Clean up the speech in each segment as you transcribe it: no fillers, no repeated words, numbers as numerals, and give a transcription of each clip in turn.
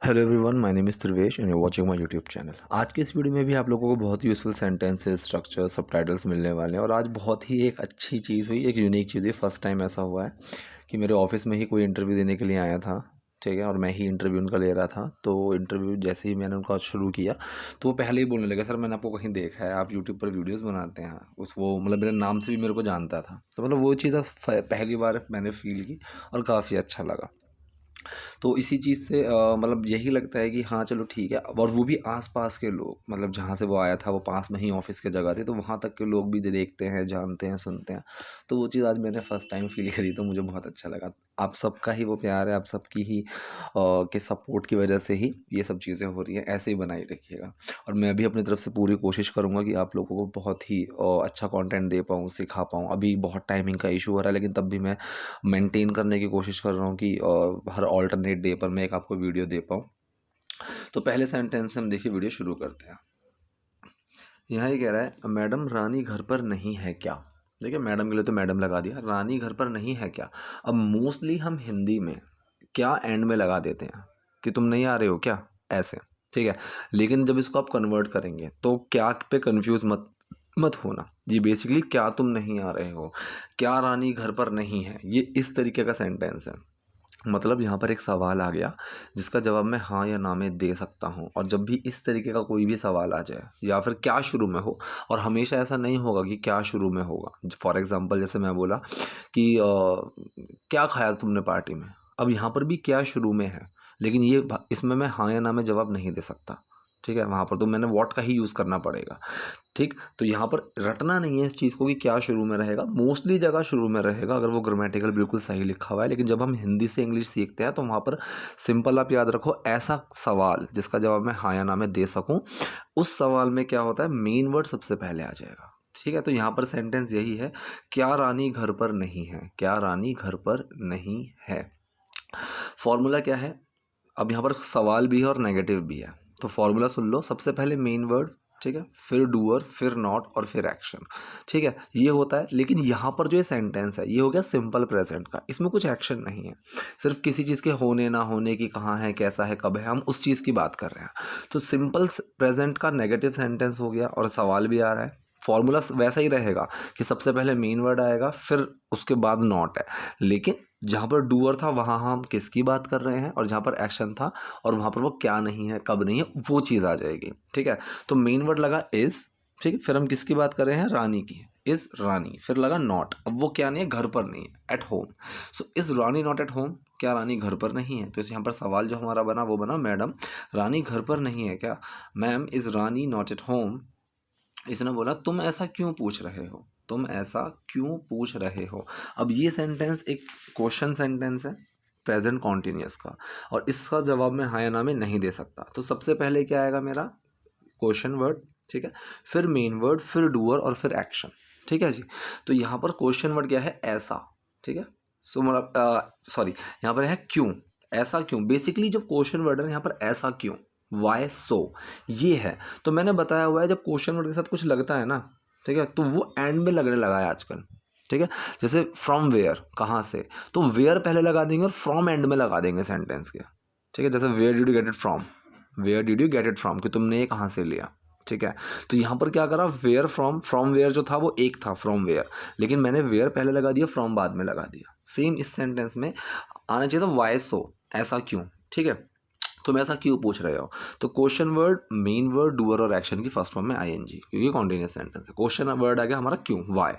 Hello everyone, my name is Dhruvesh and you watching my YouTube channel. आज की इस video में भी आप लोगों को बहुत ही यूज़फुल सेंटेंसेस, स्ट्रक्चर, सबटाइटल्स मिलने वाले हैं। और आज बहुत ही एक अच्छी चीज़ हुई, एक यूनिक चीज़ हुई। फर्स्ट टाइम ऐसा हुआ है कि मेरे ऑफिस में ही कोई इंटरव्यू देने के लिए आया था, ठीक है, और मैं ही इंटरव्यू उनका ले रहा था। तो इंटरव्यू जैसे ही मैंने उनका शुरू किया तो वो पहले ही बोलने लगे, सर मैंने आपको कहीं देखा है, आप यूट्यूब पर वीडियोज़ बनाते हैं। उस वो मतलब मेरे नाम से भी मेरे को जानता था। तो मतलब वो चीज़ पहली बार मैंने फ़ील की और काफ़ी अच्छा लगा। तो इसी चीज़ से मतलब यही लगता है कि हाँ चलो ठीक है। और वो भी आस-पास के लोग, मतलब जहाँ से वो आया था वो पास में ही ऑफ़िस की जगह थी, तो वहाँ तक के लोग भी देखते हैं, जानते हैं, सुनते हैं। तो वो चीज़ आज मैंने फर्स्ट टाइम फ़ील करी, तो मुझे बहुत अच्छा लगा। आप सबका ही वो प्यार है, आप सबकी ही के सपोर्ट की वजह से ही ये सब चीज़ें हो रही हैं। ऐसे ही बनाए रखिएगा और मैं भी अपनी तरफ से पूरी कोशिश करूँगा कि आप लोगों को बहुत ही अच्छा कंटेंट दे पाऊँ, सिखा पाऊँ। अभी बहुत टाइमिंग का इशू हो रहा है, लेकिन तब भी मैं मेंटेन करने की कोशिश कर रहा हूँ कि हर ऑल्टरनेट डे पर मैं एक आपको वीडियो दे पाऊँ। तो पहले सेंटेंस से हम देखिए वीडियो शुरू करते हैं। यहाँ ये कह रहा है, मैडम रानी घर पर नहीं है क्या? देखिए, मैडम के लिए तो मैडम लगा दिया, रानी घर पर नहीं है क्या? अब मोस्टली हम हिंदी में क्या एंड में लगा देते हैं कि तुम नहीं आ रहे हो क्या, ऐसे, ठीक है। लेकिन जब इसको आप कन्वर्ट करेंगे तो क्या पे कंफ्यूज मत मत होना। ये बेसिकली क्या तुम नहीं आ रहे हो, क्या रानी घर पर नहीं है, ये इस तरीके का सेंटेंस है। मतलब यहाँ पर एक सवाल आ गया जिसका जवाब मैं हाँ या ना में दे सकता हूँ। और जब भी इस तरीके का कोई भी सवाल आ जाए या फिर क्या शुरू में हो, और हमेशा ऐसा नहीं होगा कि क्या शुरू में होगा। फॉर एग्जांपल जैसे मैं बोला कि क्या खाया तुमने पार्टी में, अब यहाँ पर भी क्या शुरू में है, लेकिन इसमें मैं हाँ या ना में जवाब नहीं दे सकता, ठीक है। वहाँ पर तो मैंने व्हाट का ही यूज़ करना पड़ेगा, ठीक। तो यहाँ पर रटना नहीं है इस चीज़ को कि क्या शुरू में रहेगा। मोस्टली जगह शुरू में रहेगा अगर वो ग्रामेटिकल बिल्कुल सही लिखा हुआ है। लेकिन जब हम हिंदी से इंग्लिश सीखते हैं तो वहाँ पर सिंपल आप याद रखो, ऐसा सवाल जिसका जवाब मैं हाँ या ना में दे सकूँ, उस सवाल में क्या होता है, मेन वर्ड सबसे पहले आ जाएगा, ठीक है। तो यहाँ पर सेंटेंस यही है, क्या रानी घर पर नहीं है, क्या रानी घर पर नहीं है। फॉर्मूला क्या है, अब यहाँ पर सवाल भी है और नेगेटिव भी है। तो फॉर्मूला सुन लो, सबसे पहले मेन वर्ड, ठीक है, फिर डूअर, फिर नॉट और फिर एक्शन, ठीक है, ये होता है। लेकिन यहाँ पर जो ये सेंटेंस है ये हो गया सिंपल प्रेजेंट का, इसमें कुछ एक्शन नहीं है, सिर्फ किसी चीज़ के होने ना होने की, कहाँ है, कैसा है, कब है, हम उस चीज़ की बात कर रहे हैं। तो सिंपल प्रेजेंट का नेगेटिव सेंटेंस हो गया और सवाल भी आ रहा है। फॉर्मूला वैसा ही रहेगा कि सबसे पहले मेन वर्ड आएगा, फिर उसके बाद नॉट है। लेकिन जहाँ पर डूअर था वहाँ हम किसकी बात कर रहे हैं, और जहाँ पर एक्शन था और वहाँ पर वो क्या नहीं है, कब नहीं है, वो चीज़ आ जाएगी, ठीक है। तो मेन वर्ड लगा इज़, ठीक है, फिर हम किसकी बात कर रहे हैं, रानी की, इज़ रानी, फिर लगा नॉट, अब वो क्या नहीं है, घर पर नहीं है, at home. So is Rani not at home, क्या रानी घर पर नहीं है। तो इस यहाँ पर सवाल जो हमारा बना वो बना, मैडम रानी घर पर नहीं है क्या, ma'am is Rani not at home. इसने बोला तुम ऐसा क्यों पूछ रहे हो, तुम ऐसा क्यों पूछ रहे हो। अब ये सेंटेंस एक क्वेश्चन सेंटेंस है प्रेजेंट कॉन्टिन्यूअस का, और इसका जवाब मैं हाँ या ना में नहीं दे सकता। तो सबसे पहले क्या आएगा मेरा, क्वेश्चन वर्ड, ठीक है, फिर मेन वर्ड, फिर डूअर और फिर एक्शन, ठीक है जी। तो यहाँ पर क्वेश्चन वर्ड क्या है, ऐसा, ठीक है। सो मतलब सॉरी, यहाँ पर है क्यों, ऐसा क्यों। बेसिकली जो क्वेश्चन वर्ड है यहाँ पर ऐसा क्यों, वाई सो, ये है। तो मैंने बताया हुआ है जब क्वेश्चन वर्ड के साथ कुछ लगता है ना, ठीक है, तो वो एंड में लगने लगा है आजकल, ठीक है। जैसे फ्रॉम वेयर, कहाँ से, तो वेयर पहले लगा देंगे और फ्रॉम एंड में लगा देंगे सेंटेंस के, ठीक है। जैसे where did you get it from, where did you get it from, कि तुमने ये कहाँ से लिया, ठीक है। तो यहाँ पर क्या करा, वेयर फ्रॉम, फ्रॉम वेयर जो था वो एक था, फ्रॉम वेयर, लेकिन मैंने वेयर पहले लगा दिया, फ्रॉम बाद में लगा दिया। सेम इस सेंटेंस में आना चाहिए था, वाई सो, ऐसा क्यों, ठीक है। तुम ऐसा क्यों पूछ रहे हो। तो question word, main word, doer और एक्शन की फर्स्ट फॉर्म में आईएनजी, क्योंकि कॉन्टिन्यूअस सेंटेंस है। क्वेश्चन वर्ड आ गया हमारा क्यों, why,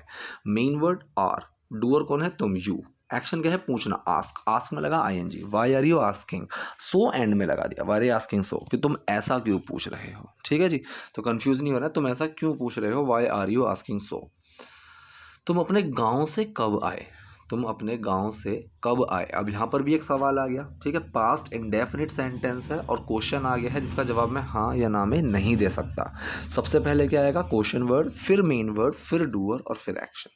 main word are, doer कौन है, तुम, यू, एक्शन क्या है, पूछना, आस्क, आस्क में लगा ING, why are you asking, so end में लगा दिया, वाई आस्किंग सो, कि तुम ऐसा क्यों पूछ रहे हो, ठीक है जी। तो कंफ्यूज नहीं हो रहा है, तुम ऐसा क्यों पूछ रहे हो, why are you asking so. तुम अपने गांव से कब आए, तुम अपने गांव से कब आए। अब यहाँ पर भी एक सवाल आ गया, ठीक है, पास्ट इंडेफिनिट सेंटेंस है और क्वेश्चन आ गया है जिसका जवाब मैं हाँ या ना में नहीं दे सकता। सबसे पहले क्या आएगा, क्वेश्चन वर्ड, फिर मेन वर्ड, फिर डूअर और फिर एक्शन,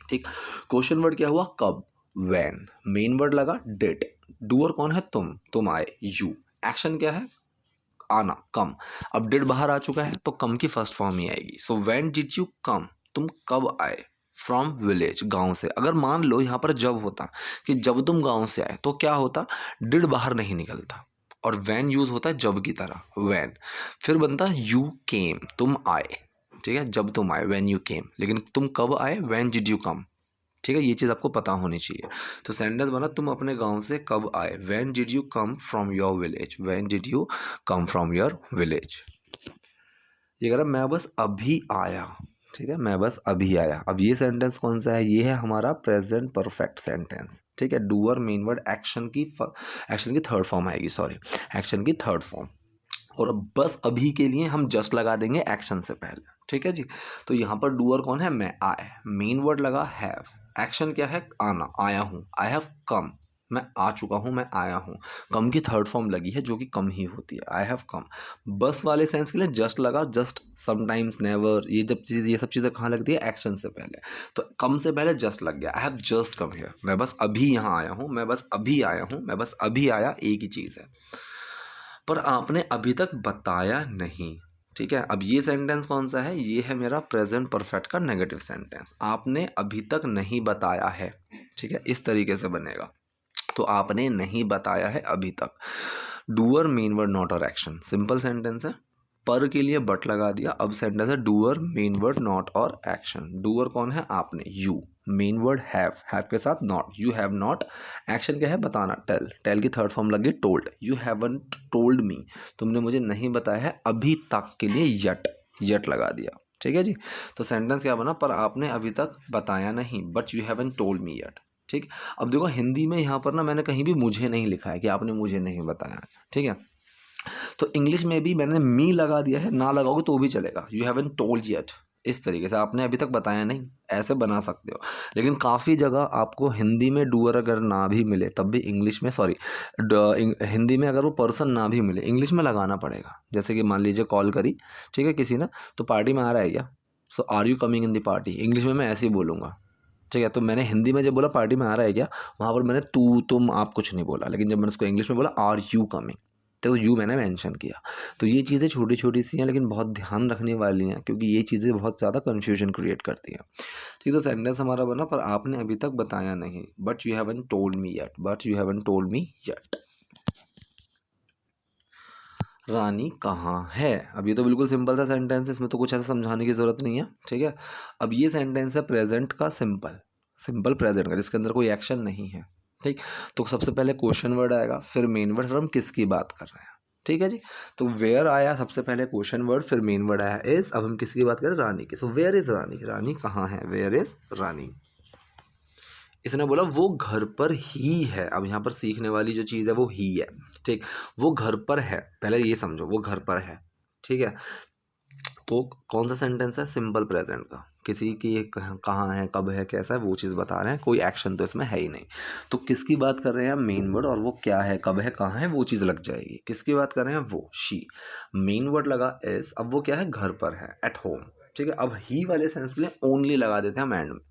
ठीक। क्वेश्चन वर्ड क्या हुआ, कब, व्हेन, मेन वर्ड लगा डिड, डूअर कौन है, तुम आए, यू, एक्शन क्या है, आना, कम। अब डिड बाहर आ चुका है तो कम की फर्स्ट फॉर्म ही आएगी। So when did you come, तुम कब आए, फ्रॉम विलेज, गांव से। अगर मान लो यहाँ पर जब होता कि जब तुम गांव से आए, तो क्या होता, डिड बाहर नहीं निकलता, और वैन यूज़ होता है जब की तरह, वैन। फिर बनता है यू केम, तुम आए, ठीक है, जब तुम आए, वैन यू केम। लेकिन तुम कब आए, वैन डिड यू कम, ठीक है, ये चीज़ आपको पता होनी चाहिए। तो सेंटेंस बना तुम अपने गांव से कब आए, when did you come from your village, when did you come from your village. ये कह रहा मैं बस अभी आया, ठीक है, मैं बस अभी आया। अब ये सेंटेंस कौन सा है, ये है हमारा प्रेजेंट परफेक्ट सेंटेंस, ठीक है। डूअर मेन वर्ड एक्शन की थर्ड फॉर्म आएगी, सॉरी, एक्शन की थर्ड फॉर्म। और अब बस अभी के लिए हम जस्ट लगा देंगे एक्शन से पहले, ठीक है जी। तो यहाँ पर डूअर कौन है, मैं, आए, मेन वर्ड लगा हैव, एक्शन क्या है, आना, आया हूँ, आई हैव कम, मैं आ चुका हूँ, मैं आया हूँ। कम की थर्ड फॉर्म लगी है जो कि कम ही होती है, आई हैव कम। बस वाले सेंस के लिए जस्ट लगा, जस्ट, समटाइम्स, नेवर, ये सब चीज़ें कहाँ लगती है, एक्शन से पहले। तो कम से पहले जस्ट लग गया, I have just come here, मैं बस अभी यहाँ आया हूँ, मैं बस अभी आया हूँ, मैं बस अभी आया, एक ही चीज़ है। पर आपने अभी तक बताया नहीं, ठीक है। अब ये सेंटेंस कौन सा है, ये है मेरा प्रेजेंट परफेक्ट का नेगेटिव सेंटेंस, आपने अभी तक नहीं बताया है, ठीक है, इस तरीके से बनेगा। तो आपने नहीं बताया है अभी तक। डूअर मेन वर्ड नॉट और एक्शन, सिंपल सेंटेंस है। पर के लिए बट लगा दिया, अब सेंटेंस है डूअर मेन वर्ड नॉट और एक्शन। डूअर कौन है, आपने, यू, मेन वर्ड हैव के साथ not, you have not, action क्या है, बताना, टेल, टेल की थर्ड फॉर्म लगी told, you haven't told me, तुमने मुझे नहीं बताया है अभी तक के लिए, यट लगा दिया, ठीक है जी। तो सेंटेंस क्या बना, पर आपने अभी तक बताया नहीं, but you haven't told me yet, ठीक। अब देखो हिंदी में यहाँ पर ना मैंने कहीं भी मुझे नहीं लिखा है कि आपने मुझे नहीं बताया, ठीक है। तो इंग्लिश में भी मैंने मी लगा दिया है, ना लगाओगे तो भी चलेगा, यू हैवंट टोल्ड येट, इस तरीके से, आपने अभी तक बताया नहीं, ऐसे बना सकते हो। लेकिन काफ़ी जगह आपको हिंदी में डूअर अगर ना भी मिले तब भी इंग्लिश में, सॉरी, हिंदी में अगर वो पर्सन ना भी मिले, इंग्लिश में लगाना पड़ेगा। जैसे कि मान लीजिए कॉल करी, ठीक है, किसी ने, तो पार्टी में आ रहा है क्या, so are you coming in the party, English में मैं ऐसे ही बोलूँगा, ठीक है। तो मैंने हिंदी में जब बोला पार्टी में आ रहा है क्या, वहाँ पर मैंने तू, तुम, आप कुछ नहीं बोला। लेकिन जब मैंने उसको इंग्लिश में बोला आर यू कमिंग, तो यू मैंने मेंशन किया। तो ये चीज़ें छोटी छोटी सी हैं लेकिन बहुत ध्यान रखने वाली हैं, क्योंकि ये चीज़ें बहुत ज़्यादा कन्फ्यूजन क्रिएट करती हैं, ठीक है। तो सेंटेंस हमारा बना, पर आपने अभी तक बताया नहीं, but you haven't told me yet, but you haven't told me yet. Rani कहाँ है, अब ये तो बिल्कुल सिंपल सा सेंटेंस है, इसमें तो कुछ ऐसा समझाने की ज़रूरत नहीं है, ठीक है। अब ये सेंटेंस है प्रेजेंट का, सिंपल प्रेजेंट का, जिसके अंदर कोई एक्शन नहीं है, ठीक। तो सबसे पहले क्वेश्चन वर्ड आएगा, फिर मेन वर्ड, फिर हम किसकी बात कर रहे हैं, ठीक है जी। तो वेयर आया सबसे पहले क्वेश्चन वर्ड, फिर मेन वर्ड आया इज, अब हम किसकी बात करें, रानी की। सो वेयर इज रानी, रानी कहाँ है, वेयर इज रानी। इसने बोला वो घर पर ही है, अब यहाँ पर सीखने वाली जो चीज़ है वो ही है, ठीक। वो घर पर है, पहले ये समझो, वो घर पर है, ठीक है। तो कौन सा सेंटेंस है, सिंपल प्रेजेंट का, किसी की कहाँ है, कब है, कैसा है, वो चीज़ बता रहे हैं, कोई एक्शन तो इसमें है ही नहीं। तो किसकी बात कर रहे हैं, मेन वर्ड, और वो क्या है, कब है, कहाँ है, वो चीज़ लग जाएगी। किसकी बात कर रहे हैं, वो, शी, मेन वर्ड लगा इज, अब वो क्या है, घर पर है, एट होम, ठीक है। अब ही वाले सेंस के लिए ओनली लगा देते हैं हम एंड में,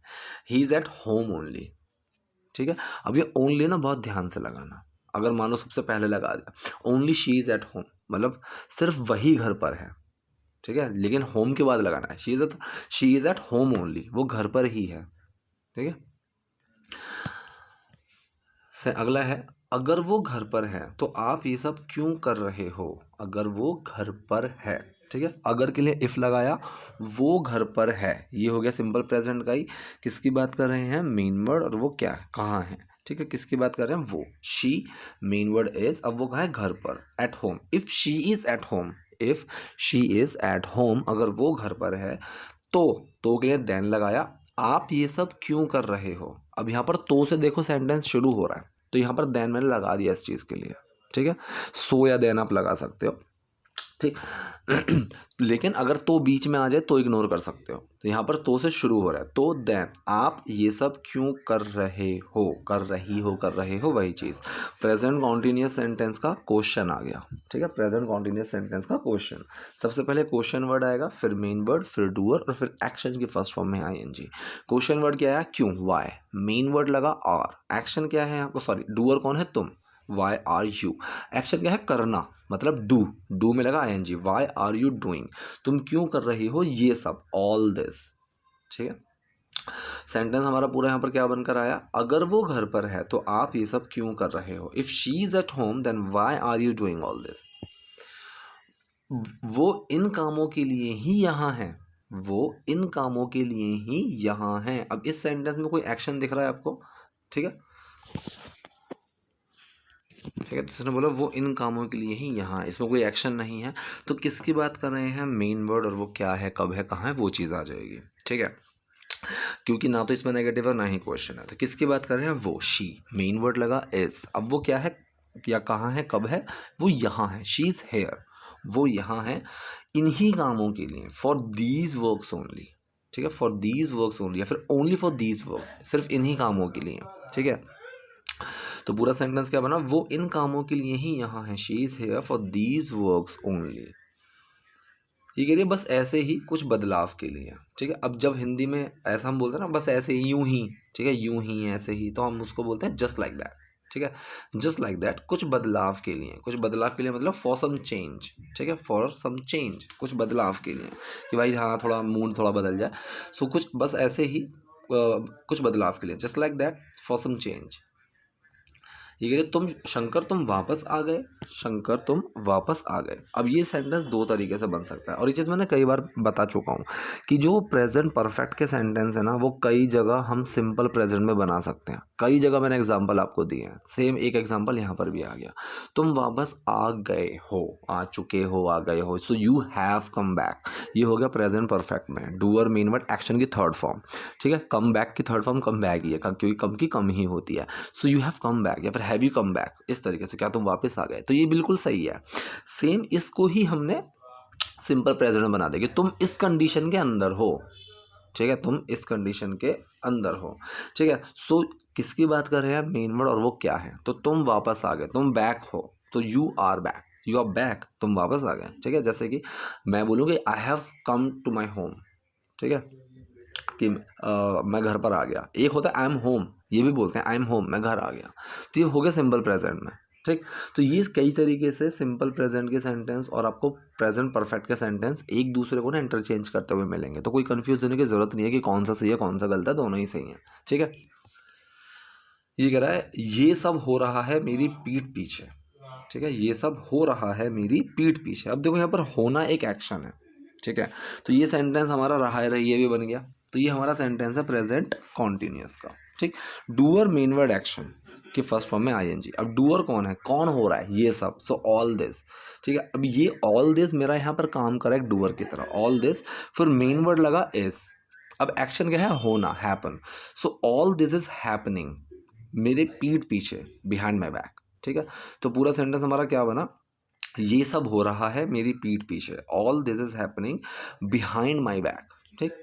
he is at home only, ठीक है। अब ये ओनली ना बहुत ध्यान से लगाना, अगर मानो सबसे पहले लगा दिया only she is at home, मतलब सिर्फ वही घर पर है, ठीक है। लेकिन होम के बाद लगाना है, she is at home only, वो घर पर ही है, ठीक है। से अगला है, अगर वो घर पर है तो आप ये सब क्यों कर रहे हो, अगर वो घर पर है, ठीक है। अगर के लिए इफ़ लगाया, वो घर पर है, ये हो गया सिंपल प्रेजेंट का ही। किसकी बात कर रहे हैं, मेन वर्ड, और वो क्या है, कहाँ है, ठीक है। किसकी बात कर रहे हैं, वो, शी, मेन वर्ड इज, अब वो कहाँ है, घर पर, at home. If she is at home, if she is at home, अगर वो घर पर है, तो के लिए देन लगाया, आप ये सब क्यों कर रहे हो। अब यहाँ पर तो से देखो सेंटेंस शुरू हो रहा है, तो यहाँ पर देन मैंने लगा दिया इस चीज़ के लिए, ठीक है। सो या देन आप लगा सकते हो, ठीक। लेकिन अगर तो बीच में आ जाए तो इग्नोर कर सकते हो। तो यहाँ पर तो से शुरू हो रहा है, तो देन आप ये सब क्यों कर रहे हो, कर रही हो वही चीज़। प्रेजेंट कॉन्टिन्यूस सेंटेंस का क्वेश्चन आ गया, ठीक है। प्रेजेंट कॉन्टिन्यूस सेंटेंस का क्वेश्चन, सबसे पहले क्वेश्चन वर्ड आएगा, फिर मेन वर्ड, फिर डूअर, और फिर एक्शन की फर्स्ट फॉर्म में आईएनजी। क्वेश्चन वर्ड क्या आया, क्यों, वाई, मेन वर्ड लगा आर, एक्शन क्या है आपको, सॉरी, डूअर कौन है, तुम, वाई आर यू, एक्शन क्या है, करना, मतलब डू में लगा I N G, why are you doing, तुम क्यों कर रही हो ये सब, ऑल दिस, ठीक है। सेंटेंस हमारा पूरा यहाँ पर क्या बनकर आया, अगर वो घर पर है तो आप ये सब क्यों कर रहे हो। If she is at home then why are you doing all this. वो इन कामों के लिए ही यहाँ है, वो इन कामों के लिए ही यहाँ है। अब इस सेंटेंस में कोई एक्शन दिख रहा है आपको, ठीक है, ठीक है, तो उसने बोला वो इन कामों के लिए ही यहाँ, इसमें कोई एक्शन नहीं है, तो किसकी बात कर रहे हैं, मेन वर्ड, और वो क्या है, कब है, कहाँ है, वो चीज़ आ जाएगी, ठीक है, क्योंकि ना तो इसमें नेगेटिव है ना ही क्वेश्चन है। तो किसकी बात कर रहे हैं, वो, शी, मेन वर्ड लगा इज, अब वो क्या है या कहाँ है, कब है, वो यहाँ है, शी इज़ हेयर, वो यहाँ है इन्हीं कामों के लिए, फॉर दीज वर्क्स ओनली, ठीक है, फॉर दीज वर्क्स ओनली, या फिर ओनली फॉर दीज वर्क्स, सिर्फ इन्हीं कामों के लिए, ठीक है। तो पूरा सेंटेंस क्या बना, वो इन कामों के लिए ही यहाँ है, she is here for these works only. ये कह रही है बस ऐसे ही, कुछ बदलाव के लिए, ठीक है। अब जब हिंदी में ऐसा हम बोलते हैं ना, बस ऐसे ही, यूं ही, ठीक है, यूं ही, ऐसे ही, तो हम उसको बोलते हैं जस्ट लाइक दैट, ठीक है, जस्ट लाइक दैट, कुछ बदलाव के लिए, कुछ बदलाव के लिए मतलब फॉर सम चेंज, ठीक है, फॉर सम चेंज, कुछ बदलाव के लिए, कि भाई हाँ थोड़ा मूड थोड़ा बदल जाए, सो कुछ बस ऐसे ही कुछ बदलाव के लिए, just like that for some change. ये कह रहे तुम शंकर तुम वापस आ गए, शंकर तुम वापस आ गए। अब ये सेंटेंस दो तरीके से बन सकता है, और ये चीज़ मैंने कई बार बता चुका हूँ कि जो प्रेजेंट परफेक्ट के सेंटेंस है ना, वो कई जगह हम सिंपल प्रेजेंट में बना सकते हैं, कई जगह मैंने एग्जांपल आपको दिए हैं, सेम एक एग्जांपल यहाँ पर भी आ गया, तुम वापस आ गए हो, आ चुके हो, आ गए हो, so you have come back, ये हो गया प्रेजेंट परफेक्ट में, डूअर मेन वर्ड एक्शन की थर्ड फॉर्म, ठीक है, कम बैक की थर्ड फॉर्म कम बैक ही है, क्योंकि कम की कम ही होती है, so you have come back, या फिर हैव यू कम बैक, इस तरीके से, क्या तुम वापस आ गए, तो ये बिल्कुल सही है। सेम इसको ही हमने सिंपल प्रेजेंट में बना देंगे, तुम इस कंडीशन के अंदर हो, ठीक है, तुम इस कंडीशन के अंदर हो, ठीक है, सो किसकी बात कर रहे हैं, मेन वर्ड, और वो क्या है, तो तुम वापस आ गए, तुम बैक हो, तो you are back, you are back, तुम वापस आ गए, ठीक है। जैसे कि मैं बोलूँगी I have come to my home, ठीक है, कि मैं घर पर आ गया, एक होता है आई एम होम, ये भी बोलते हैं आई एम होम, मैं घर आ गया, तो ये हो गया सिंपल प्रेजेंट में, ठीक। तो ये कई तरीके से सिंपल प्रेजेंट के सेंटेंस और आपको प्रेजेंट परफेक्ट के सेंटेंस एक दूसरे को ना इंटरचेंज करते हुए मिलेंगे, तो कोई कंफ्यूज होने की जरूरत नहीं है कि कौन सा सही है कौन सा गलत है, दोनों ही सही है, ठीक है। ये कह रहा है ये सब हो रहा है मेरी पीठ पीछे, ठीक है, ये सब हो रहा है मेरी पीठ पीछे। अब देखो यहाँ पर होना एक एक्शन है, ठीक है, तो ये सेंटेंस हमारा रहा है रही है भी बन गया, तो ये हमारा सेंटेंस है प्रेजेंट कॉन्टिन्यूअस का, ठीक। डूअर मेन वर्ड एक्शन कि फर्स्ट फॉर्म में आईएनजी। अब डूअर कौन है, कौन हो रहा है, ये सब, सो ऑल दिस, ठीक है। अब ये ऑल दिस मेरा यहाँ पर काम कर रहा है डूअर की तरह, ऑल दिस, फिर मेन वर्ड लगा इज, अब एक्शन क्या है, होना, happen, so all this is happening मेरे पीठ पीछे, बिहाइंड माई बैक, ठीक है। तो पूरा सेंटेंस हमारा क्या बना, ये सब हो रहा है मेरी पीठ पीछे, all this is happening behind my back, ठीक।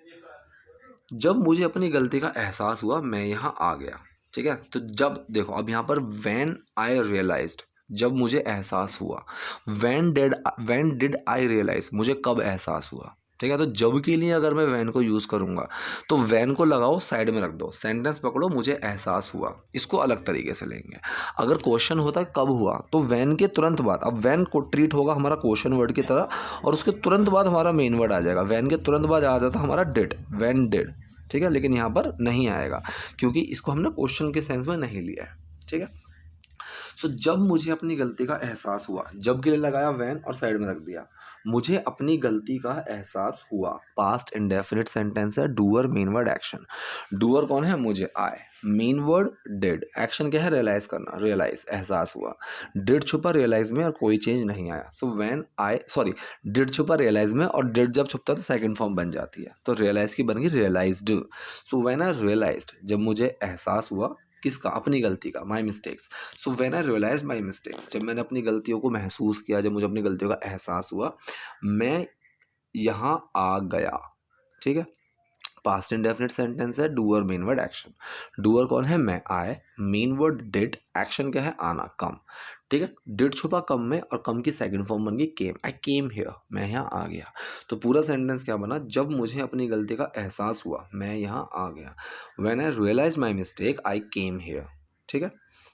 जब मुझे अपनी गलती का एहसास हुआ मैं यहाँ आ गया, ठीक है। तो जब देखो अब यहाँ पर व्हेन आई रियलाइज्ड, जब मुझे एहसास हुआ, व्हेन डिड आई रियलाइज, मुझे कब एहसास हुआ, ठीक है। तो जब के लिए अगर मैं वैन को यूज़ करूँगा तो वैन को लगाओ साइड में रख दो, सेंटेंस पकड़ो मुझे एहसास हुआ, इसको अलग तरीके से लेंगे। अगर क्वेश्चन होता है कब हुआ, तो वैन के तुरंत बाद, अब वैन को ट्रीट होगा हमारा क्वेश्चन वर्ड की तरह, और उसके तुरंत बाद हमारा मेन वर्ड आ जाएगा, वैन के तुरंत बाद आ जाता हमारा डिड, वैन डिड, ठीक है। लेकिन यहाँ पर नहीं आएगा क्योंकि इसको हमने क्वेश्चन के सेंस में नहीं लिया है, ठीक है। सो जब मुझे अपनी गलती का एहसास हुआ, जब के लिए लगाया वैन और साइड में रख दिया, मुझे अपनी गलती का एहसास हुआ, पास्ट इंडेफिनिट सेंटेंस है, doer main word action, doer कौन है, मुझे, आए, मेन वर्ड डिड, एक्शन क्या है, रियलाइज करना, रियलाइज, एहसास हुआ, डिड छुपा रियलाइज में और कोई चेंज नहीं आया, सो व्हेन आई, सॉरी, डिड छुपा रियलाइज में और डिड जब छुपता है तो सेकंड फॉर्म बन जाती है, तो रियलाइज की बन गई realised, so when I realised, जब मुझे एहसास हुआ किसका, अपनी गलती का, my mistakes, so when I realise my mistakes, जब मैंने अपनी गलतियों को महसूस किया, जब मुझे अपनी गलतियों का एहसास हुआ, मैं यहाँ आ गया, ठीक है। पास्ट इंडेफिनिट सेंटेंस है, doer main word action, doer कौन है, मैं, आए, मेन वर्ड डिड, एक्शन क्या है, आना, कम, ठीक है। डिड छुपा कम में और कम की सेकंड फॉर्म बन गई केम, आई केम हियर, मैं यहाँ आ गया। तो पूरा सेंटेंस क्या बना, जब मुझे अपनी गलती का एहसास हुआ मैं यहाँ आ गया, when I realise my mistake I came here, ठीक है।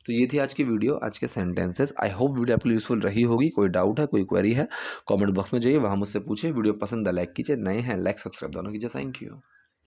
तो ये थी आज की वीडियो, आज के सेंटेंसेस। आई होप वीडियो आपको यूजफुल रही होगी। कोई डाउट है, कोई क्वेरी है, कमेंट बॉक्स में जाइए, वहाँ मुझसे पूछिए। वीडियो पसंद है लाइक कीजिए, नए हैं लाइक सब्सक्राइब दोनों कीजिए। Thank you.